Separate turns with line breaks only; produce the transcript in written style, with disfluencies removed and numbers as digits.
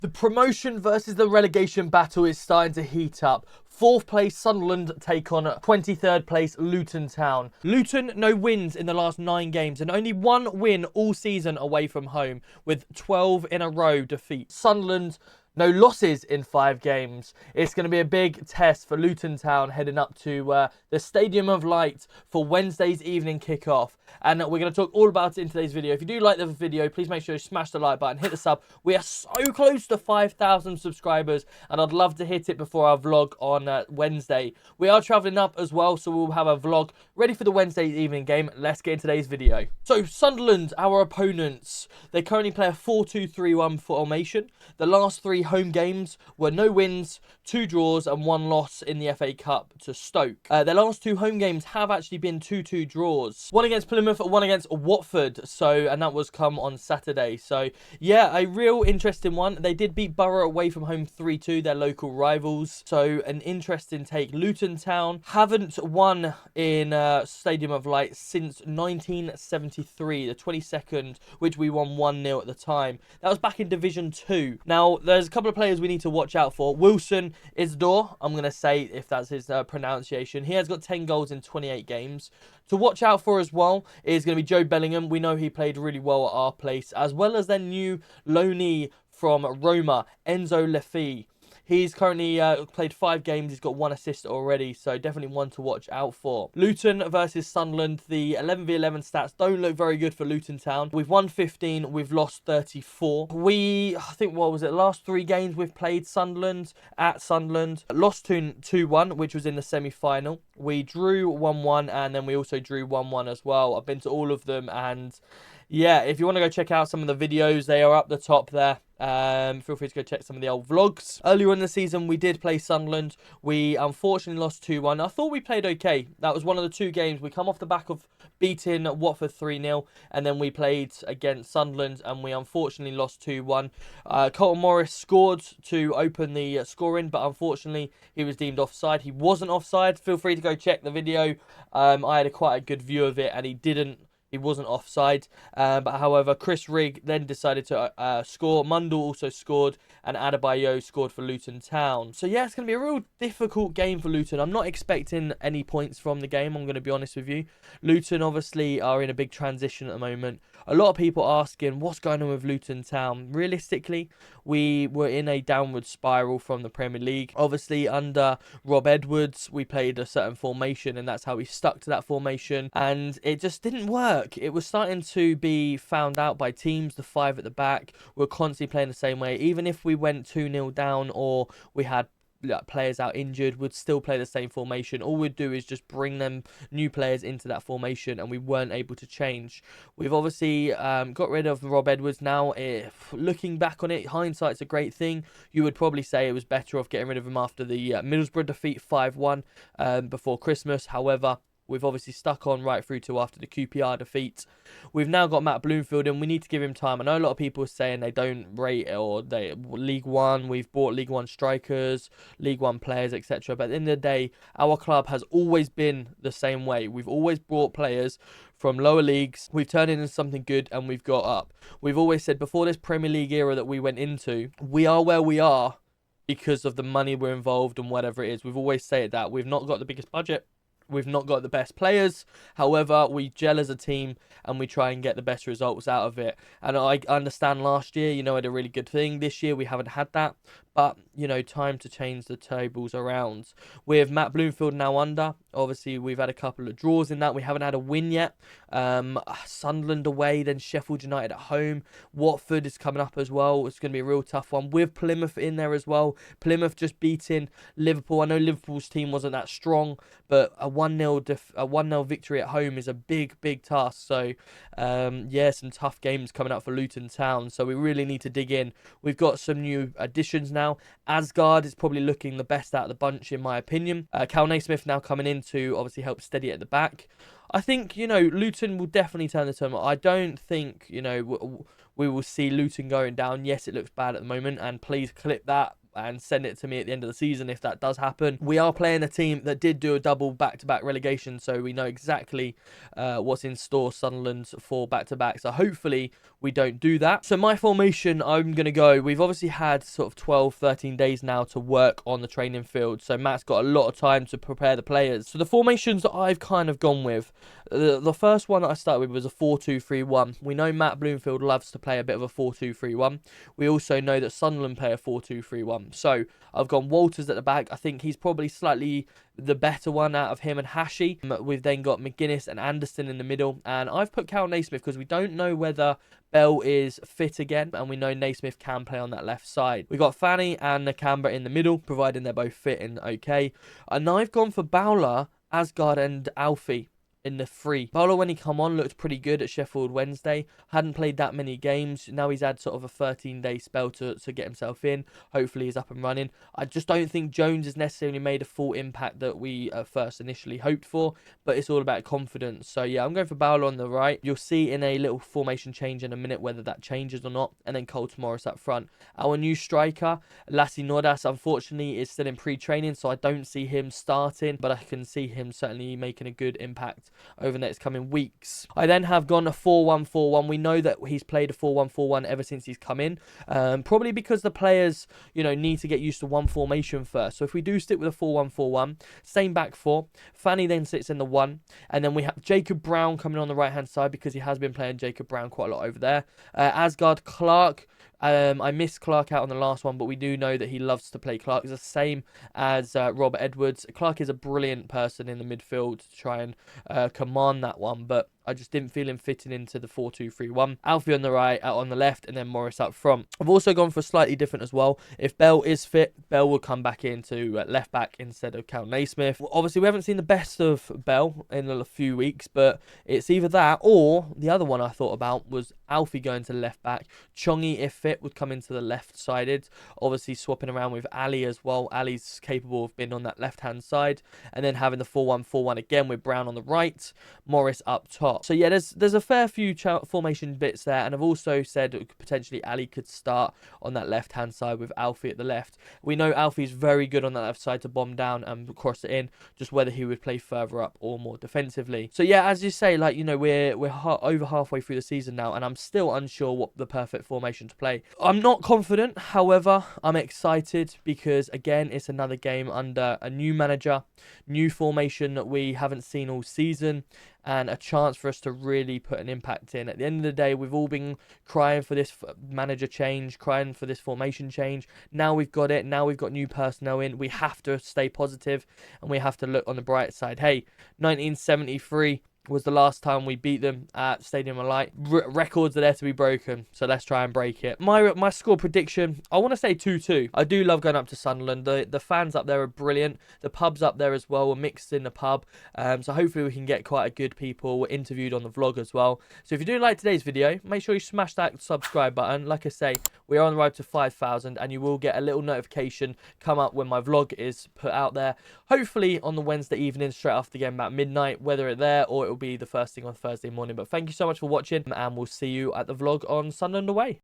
The promotion versus the relegation battle is starting to heat up. 4th place Sunderland take on 23rd place Luton Town. Luton, no wins in the last 9 games and only 1 win all season away from home with 12 in a row defeats. Sunderland, no losses in 5 games. It's going to be a big test for Luton Town heading up to the Stadium of Light for Wednesday's evening kickoff. And we're going to talk all about it in today's video. If you do like the video, please make sure you smash the like button, hit the sub. We are so close to 5,000 subscribers, and I'd love to hit it before our vlog on Wednesday. We are travelling up as well, so we'll have a vlog ready for the Wednesday evening game. Let's get into today's video. So Sunderland, our opponents, they currently play a 4-2-3-1 formation. The last 3 home games were no wins, 2 draws and 1 loss in the FA Cup to Stoke. Their last 2 home games have actually been 2-2 draws. One against Plymouth, one against Watford, and that was come on Saturday. So yeah, a real interesting one. They did beat Borough away from home 3-2, their local rivals. So an interesting take. Luton Town haven't won in Stadium of Light since 1973, the 22nd, which we won 1-0 at the time. That was back in Division 2. Now, there's a couple of players we need to watch out for. Wilson Isdor, I'm going to say, if that's his pronunciation. He has got 10 goals in 28 games. To watch out for as well is going to be Joe Bellingham. We know he played really well at our place, as well as their new loanee from Roma, Enzo Ltfc. He's currently played 5 games. He's got 1 assist already, so definitely one to watch out for. Luton versus Sunderland. The 11v11 stats don't look very good for Luton Town. We've won 15. We've lost 34. I think, what was it? Last 3 games we've played Sunderland, at Sunderland. Lost 2-1, which was in the semi-final. We drew 1-1, and then we also drew 1-1 as well. I've been to all of them, and yeah, if you want to go check out some of the videos, they are up the top there. Feel free to go check some of the old vlogs. Earlier in the season, we did play Sunderland. We unfortunately lost 2-1. I thought we played okay. That was one of the 2 games. We come off the back of beating Watford 3-0, and then we played against Sunderland, and we unfortunately lost 2-1. Colton Morris scored to open the scoring, but unfortunately, he was deemed offside. He wasn't offside. Feel free to go check the video. I had quite a good view of it, and he wasn't offside, but however, Chris Rigg then decided to score. Mundell also scored, and Adebayo scored for Luton Town. So yeah, it's going to be a real difficult game for Luton. I'm not expecting any points from the game, I'm going to be honest with you. Luton obviously are in a big transition at the moment. A lot of people asking, what's going on with Luton Town? Realistically, we were in a downward spiral from the Premier League. Obviously, under Rob Edwards, we played a certain formation, and that's how we stuck to that formation, and it just didn't work. It was starting to be found out by teams. The 5 at the back were constantly playing the same way. Even if we went 2-0 down or we had players out injured, would still play the same formation. All we'd do is just bring them new players into that formation, and we weren't able to change. We've obviously got rid of Rob Edwards now. Looking back on it, hindsight's a great thing. You would probably say it was better off getting rid of him after the Middlesbrough defeat 5-1 before Christmas. However, we've obviously stuck on right through to after the QPR defeat. We've now got Matt Bloomfield, and we need to give him time. I know a lot of people are saying they don't rate it, or League One. We've bought League One strikers, League One players, etc. But at the end of the day, our club has always been the same way. We've always brought players from lower leagues. We've turned it into something good, and we've got up. We've always said before this Premier League era that we went into, we are where we are because of the money we're involved and whatever it is. We've always said that. We've not got the biggest budget. We've not got the best players. However, we gel as a team and we try and get the best results out of it. And I understand last year, I had a really good thing. This year, we haven't had that. But, time to change the tables around. With Matt Bloomfield now under, obviously we've had a couple of draws in that. We haven't had a win yet. Sunderland away, then Sheffield United at home. Watford is coming up as well. It's going to be a real tough one. With Plymouth in there as well. Plymouth just beating Liverpool. I know Liverpool's team wasn't that strong, but a 1-0 victory at home is a big, big task. So, yeah, some tough games coming up for Luton Town. So we really need to dig in. We've got some new additions now. Asgard is probably looking the best out of the bunch, in my opinion. Cal Naismith now coming in to obviously help steady it at the back. I think, Luton will definitely turn the tournament. I don't think, we will see Luton going down. Yes, it looks bad at the moment, and please clip that and send it to me at the end of the season if that does happen. We are playing a team that did do a double back-to-back relegation, so we know exactly what's in store, Sunderland, for back-to-back. So hopefully we don't do that. So my formation, I'm going to go. We've obviously had sort of 12, 13 days now to work on the training field. So Matt's got a lot of time to prepare the players. So the formations that I've kind of gone with, the first one that I started with was a 4-2-3-1. We know Matt Bloomfield loves to play a bit of a 4-2-3-1. We also know that Sunderland play a 4-2-3-1. So I've gone Walters at the back. I think he's probably slightly the better one out of him and Hashi. We've then got McGuinness and Anderson in the middle. And I've put Cal Naismith because we don't know whether Bell is fit again, and we know Naismith can play on that left side. We got Fanny and Nakamba in the middle, providing they're both fit and okay. And I've gone for Bowler, Asgard and Alfie in the free. Bowler, when he come on, looked pretty good at Sheffield Wednesday. Hadn't played that many games. Now he's had sort of a 13-day spell to get himself in. Hopefully he's up and running. I just don't think Jones has necessarily made a full impact that we first initially hoped for, but it's all about confidence. So yeah, I'm going for Bowler on the right. You'll see in a little formation change in a minute whether that changes or not. And then Colton Morris up front. Our new striker, Lassie Nordas, unfortunately is still in pre-training, so I don't see him starting, but I can see him certainly making a good impact over the next coming weeks. I then have gone a 4-1-4-1. We know that he's played a 4-1-4-1 ever since he's come in, probably because the players, you know, need to get used to one formation first. So if we do stick with a 4-1-4-1, same back four, Fanny then sits in the 1, and then we have Jacob Brown coming on the right hand side because he has been playing Jacob Brown quite a lot over there. Asgard, Clark. I missed Clark out on the last one, but we do know that he loves to play Clark. It's the same as Robert Edwards. Clark is a brilliant person in the midfield to try and command that one, but I just didn't feel him fitting into the 4-2-3-1. Alfie on the right, out on the left, and then Morris up front. I've also gone for slightly different as well. If Bell is fit, Bell will come back into left back instead of Cal Naismith. Obviously, we haven't seen the best of Bell in a few weeks, but it's either that or the other one I thought about was Alfie going to left back. Chongi, if fit, would come into the left-sided. Obviously, swapping around with Ali as well. Ali's capable of being on that left-hand side. And then having the 4-1-4-1 again with Brown on the right, Morris up top. So yeah, there's a fair few formation bits there, and I've also said potentially Ali could start on that left-hand side with Alfie at the left. We know Alfie's very good on that left side to bomb down and cross it in, just whether he would play further up or more defensively. So yeah, as you say, like, you know, we're over halfway through the season now, and I'm still unsure what the perfect formation to play. I'm not confident, however, I'm excited because, again, it's another game under a new manager, new formation that we haven't seen all season, and a chance for us to really put an impact in. At the end of the day, we've all been crying for this manager change, crying for this formation change. Now we've got it. Now we've got new personnel in. We have to stay positive, and we have to look on the bright side. Hey, 1973 was the last time we beat them at Stadium of Light. Records are there to be broken, so let's try and break it. My score prediction, I want to say 2-2. I do love going up to Sunderland. The fans up there are brilliant. The pubs up there as well. We're mixed in the pub, so hopefully we can get quite a good people. We're interviewed on the vlog as well. So if you do like today's video, make sure you smash that subscribe button. Like I say, we are on the road to 5,000, and you will get a little notification come up when my vlog is put out there. Hopefully on the Wednesday evening, straight after the game, about midnight, whether it's there or it will be the first thing on Thursday morning. But thank you so much for watching, and we'll see you at the vlog on Sunderland away.